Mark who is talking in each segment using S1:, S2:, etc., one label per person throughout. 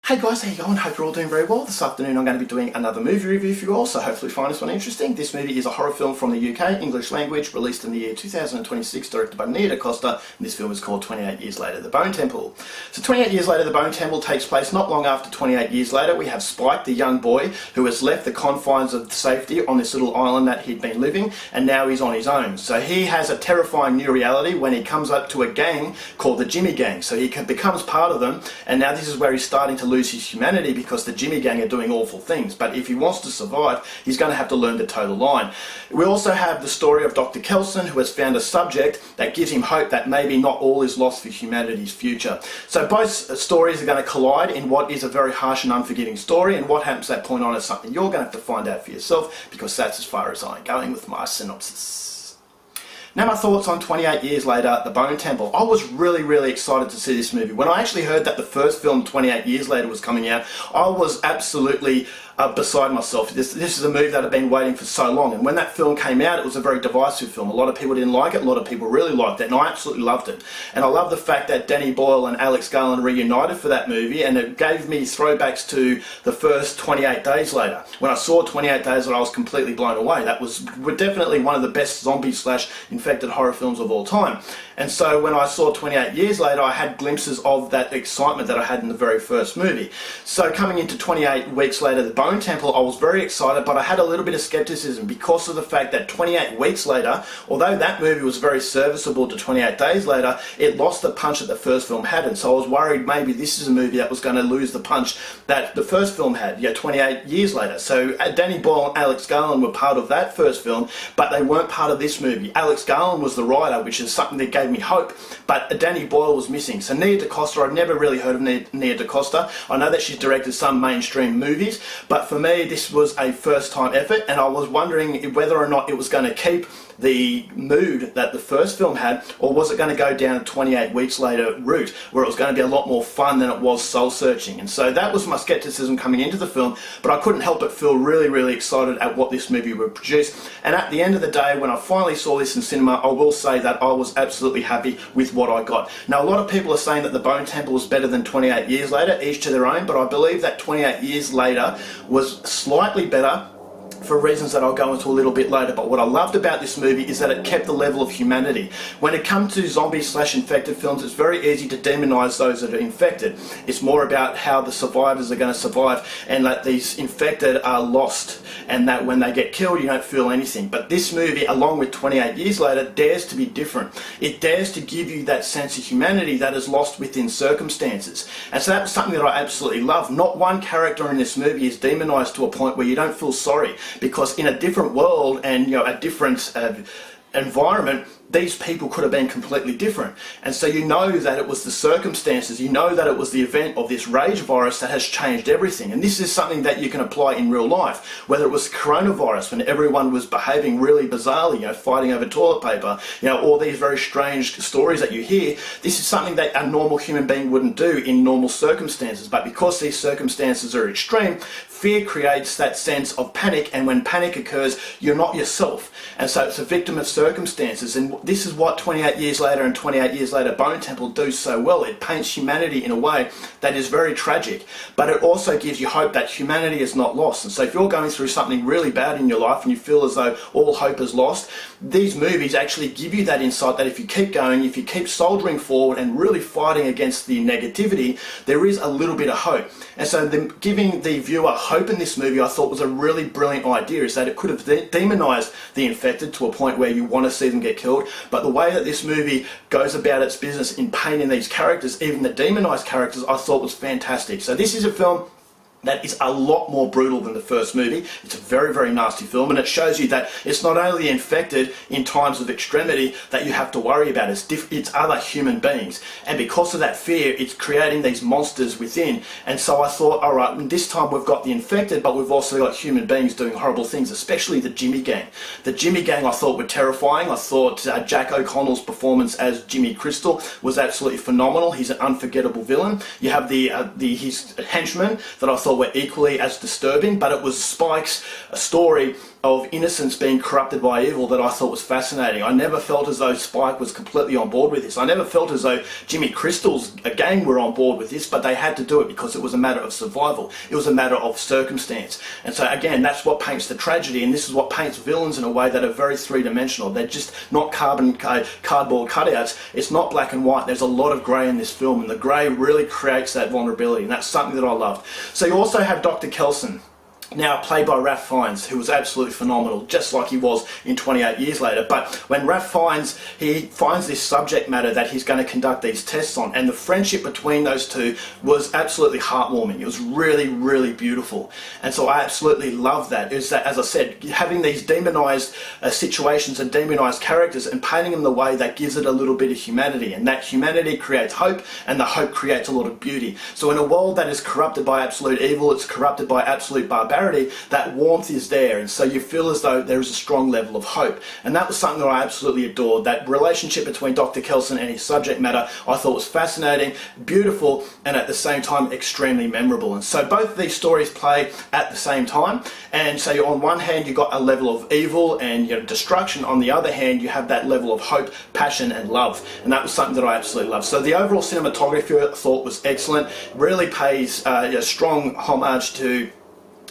S1: Hey guys, how you going? Hope you're all doing very well. This afternoon I'm going to be doing another movie review for you all, so hopefully you find this one interesting. This movie is a horror film from the UK, English language, released in the year 2026, directed by Nia DaCosta, and this film is called 28 Years Later, The Bone Temple. So 28 Years Later, The Bone Temple takes place not long after 28 years later. We have Spike, the young boy, who has left the confines of safety on this little island that he'd been living, and now he's on his own. So he has a terrifying new reality when he comes up to a gang called the Jimmy Gang. So he becomes part of them, and now this is where he's starting to lose his humanity because the Jimmy Gang are doing awful things. But if he wants to survive, he's going to have to learn to toe the line. We also have the story of Dr. Kelson, who has found a subject that gives him hope that maybe not all is lost for humanity's future. So both stories are going to collide in what is a very harsh and unforgiving story, and what happens at that point on is something you're going to have to find out for yourself, because that's as far as I'm going with my synopsis. Now my thoughts on 28 Years Later, The Bone Temple. I was really excited to see this movie. When I actually heard that the first film, 28 Years Later, was coming out, I was absolutely beside myself. This is a movie that I've been waiting for so long, and when that film came out, it was a very divisive film. A lot of people didn't like it, a lot of people really liked it, and I absolutely loved it. And I love the fact that Danny Boyle and Alex Garland reunited for that movie, and it gave me throwbacks to the first 28 Days Later. When I saw 28 Days Later, I was completely blown away. That was definitely one of the best zombie/infected horror films of all time. And so when I saw 28 Years Later, I had glimpses of that excitement that I had in the very first movie. So coming into 28 weeks later, The Bone Temple, I was very excited, but I had a little bit of skepticism because of the fact that 28 weeks later, although that movie was very serviceable to 28 Days Later, it lost the punch that the first film had. And so I was worried maybe this is a movie that was going to lose the punch that the first film had, 28 years later. So Danny Boyle and Alex Garland were part of that first film, but they weren't part of this movie. Alex Garland was the writer, which is something that gave me hope, but Danny Boyle was missing. So Nia DaCosta, I'd never really heard of Nia DaCosta. I know that she's directed some mainstream movies, but for me this was a first time effort, and I was wondering whether or not it was going to keep the mood that the first film had, or was it going to go down a 28 weeks later route where it was going to be a lot more fun than it was soul searching. And so that was my skepticism coming into the film, but I couldn't help but feel really excited at what this movie would produce. And at the end of the day, when I finally saw this in cinema, I will say that I was absolutely happy with what I got. Now a lot of people are saying that The Bone Temple is better than 28 Years Later, each to their own, but I believe that 28 Years Later was slightly better for reasons that I'll go into a little bit later. But what I loved about this movie is that it kept the level of humanity. When it comes to zombie/infected films, it's very easy to demonise those that are infected. It's more about how the survivors are going to survive, and that these infected are lost, and that when they get killed you don't feel anything. But this movie, along with 28 Years Later, dares to be different. It dares to give you that sense of humanity that is lost within circumstances. And so that was something that I absolutely love. Not one character in this movie is demonised to a point where you don't feel sorry, because in a different world and a different environment, these people could have been completely different. And so you know that it was the circumstances, you know that it was the event of this rage virus that has changed everything. And this is something that you can apply in real life, whether it was coronavirus, when everyone was behaving really bizarrely, fighting over toilet paper, all these very strange stories that you hear. This is something that a normal human being wouldn't do in normal circumstances, but because these circumstances are extreme, fear creates that sense of panic, and when panic occurs, you're not yourself. And so it's a victim of circumstances, and this is what 28 Years Later and 28 Years Later Bone Temple do so well. It paints humanity in a way that is very tragic, but it also gives you hope that humanity is not lost. And so if you're going through something really bad in your life and you feel as though all hope is lost, these movies actually give you that insight that if you keep going, if you keep soldiering forward and really fighting against the negativity, there is a little bit of hope. And so giving the viewer hope in this movie, I thought was a really brilliant idea, is that it could have demonized the infected to a point where you want to see them get killed, but the way that this movie goes about its business in painting these characters, even the demonized characters, I thought was fantastic. So this is a film that is a lot more brutal than the first movie. It's a very nasty film, and it shows you that it's not only infected in times of extremity that you have to worry about, it's other human beings. And because of that fear, it's creating these monsters within. And so I thought, alright, this time we've got the infected, but we've also got human beings doing horrible things, especially the Jimmy Gang. The Jimmy Gang I thought were terrifying. I thought Jack O'Connell's performance as Jimmy Crystal was absolutely phenomenal. He's an unforgettable villain. You have his henchman that I thought thought were equally as disturbing, but it was Spike's story of innocence being corrupted by evil that I thought was fascinating. I never felt as though Spike was completely on board with this. I never felt as though Jimmy Crystal's gang were on board with this, but they had to do it because it was a matter of survival. It was a matter of circumstance. And so again, that's what paints the tragedy, and this is what paints villains in a way that are very three-dimensional. They're just not cardboard cutouts. It's not black and white. There's a lot of grey in this film, and the grey really creates that vulnerability, and that's something that I loved. So you also have Dr. Kelson, now played by Ralph Fiennes, who was absolutely phenomenal, just like he was in 28 Years Later. But when Ralph Fiennes, he finds this subject matter that he's going to conduct these tests on, and the friendship between those two was absolutely heartwarming. It was really, really beautiful. And so I absolutely love that. Is that, as I said, having these demonised situations and demonised characters and painting them the way that gives it a little bit of humanity, and that humanity creates hope, and the hope creates a lot of beauty. So in a world that is corrupted by absolute evil, it's corrupted by absolute barbarity, that warmth is there, and so you feel as though there is a strong level of hope. And that was something that I absolutely adored. That relationship between Dr. Kelson and his subject matter I thought was fascinating, beautiful, and at the same time extremely memorable. And so both of these stories play at the same time, and so on one hand you got a level of evil and destruction, on the other hand you have that level of hope, passion and love, and that was something that I absolutely loved. So the overall cinematography I thought was excellent, really pays a strong homage to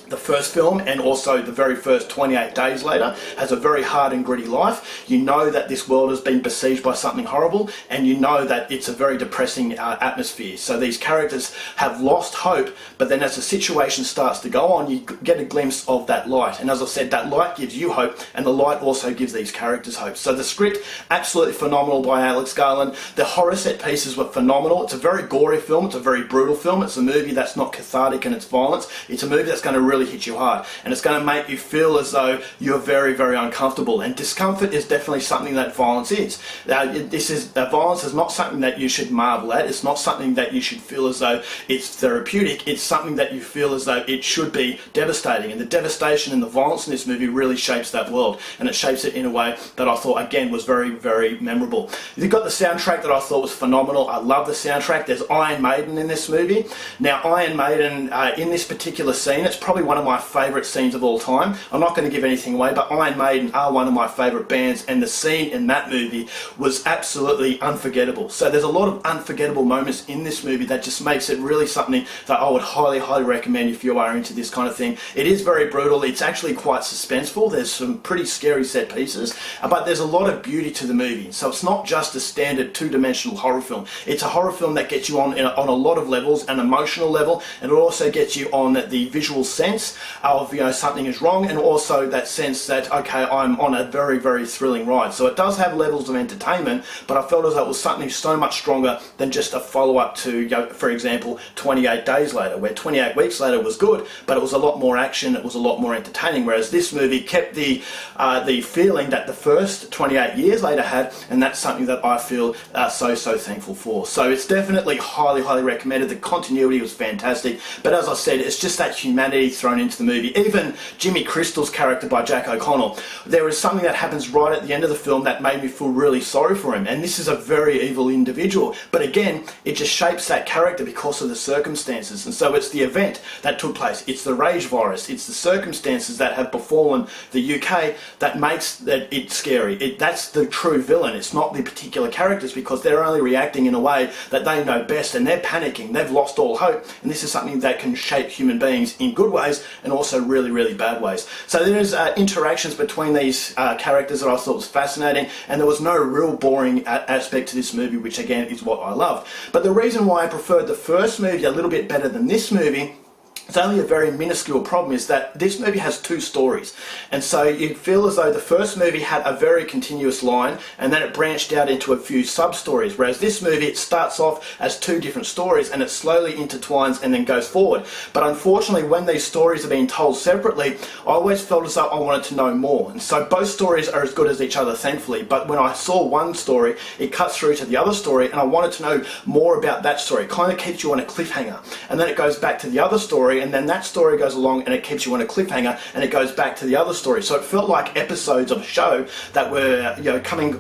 S1: the first film, and also the very first 28 Days Later. Has a very hard and gritty life. You know that this world has been besieged by something horrible, and you know that it's a very depressing atmosphere. So these characters have lost hope, but then as the situation starts to go on, you get a glimpse of that light. And as I said, that light gives you hope, and the light also gives these characters hope. So the script, absolutely phenomenal by Alex Garland. The horror set pieces were phenomenal. It's a very gory film. It's a very brutal film. It's a movie that's not cathartic in its violence. It's a movie that's going to really hit you hard, and it's going to make you feel as though you're very, very uncomfortable. And discomfort is definitely something that violence is. Violence is not something that you should marvel at. It's not something that you should feel as though it's therapeutic. It's something that you feel as though it should be devastating. And the devastation and the violence in this movie really shapes that world, and it shapes it in a way that I thought again was very, very memorable. You've got the soundtrack that I thought was phenomenal. I love the soundtrack. There's Iron Maiden in this movie. Now Iron Maiden in this particular scene, it's probably one of my favourite scenes of all time. I'm not going to give anything away, but Iron Maiden are one of my favourite bands, and the scene in that movie was absolutely unforgettable. So there's a lot of unforgettable moments in this movie that just makes it really something that I would highly, highly recommend if you are into this kind of thing. It is very brutal. It's actually quite suspenseful. There's some pretty scary set pieces, but there's a lot of beauty to the movie. So it's not just a standard two-dimensional horror film. It's a horror film that gets you on a lot of levels, an emotional level, and it also gets you on the visual sense of something is wrong, and also that sense that okay, I'm on a very, very thrilling ride. So it does have levels of entertainment, but I felt as though it was something so much stronger than just a follow-up to for example 28 Days Later, where 28 Weeks Later was good, but it was a lot more action, it was a lot more entertaining, whereas this movie kept the feeling that the first 28 Years Later had, and that's something that I feel so thankful for. So it's definitely highly, highly recommended. The continuity was fantastic, but as I said, it's just that humanity thrown into the movie. Even Jimmy Crystal's character by Jack O'Connell, there is something that happens right at the end of the film that made me feel really sorry for him, and this is a very evil individual, but again it just shapes that character because of the circumstances. And so it's the event that took place, it's the rage virus, it's the circumstances that have befallen the UK that makes it scary. That's the true villain. It's not the particular characters, because they're only reacting in a way that they know best, and they're panicking, they've lost all hope, and this is something that can shape human beings in good ways and also really, really bad ways. So there's interactions between these characters that I thought was fascinating, and there was no real boring aspect to this movie, which again is what I love. But the reason why I preferred the first movie a little bit better than this movie, it's only a very minuscule problem, is that this movie has two stories, and so you feel as though the first movie had a very continuous line and then it branched out into a few sub-stories, whereas this movie, it starts off as two different stories and it slowly intertwines and then goes forward. But unfortunately, when these stories are being told separately, I always felt as though I wanted to know more, and so both stories are as good as each other, thankfully, but when I saw one story, it cuts through to the other story and I wanted to know more about that story. It kind of keeps you on a cliffhanger, and then it goes back to the other story, story, and then that story goes along and it keeps you on a cliffhanger and it goes back to the other story. So it felt like episodes of a show that were, you know, coming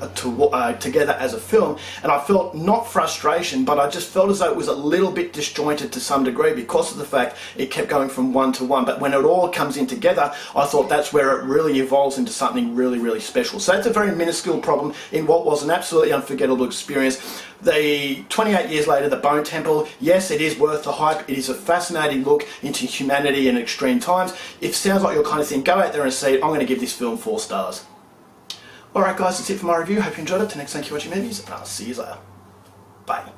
S1: together as a film, and I felt not frustration, but I just felt as though it was a little bit disjointed to some degree because of the fact it kept going from one to one. But when it all comes in together, I thought that's where it really evolves into something really, really special. So that's a very minuscule problem in what was an absolutely unforgettable experience. The 28 years later, the Bone Temple, yes, it is worth the hype. It is a fascinating look into humanity in extreme times. If it sounds like your kind of thing, go out there and see it. I'm going to give this film 4 stars. Alright guys, that's it for my review. Hope you enjoyed it. Till next time, keep watching movies, and I'll see you later. Bye.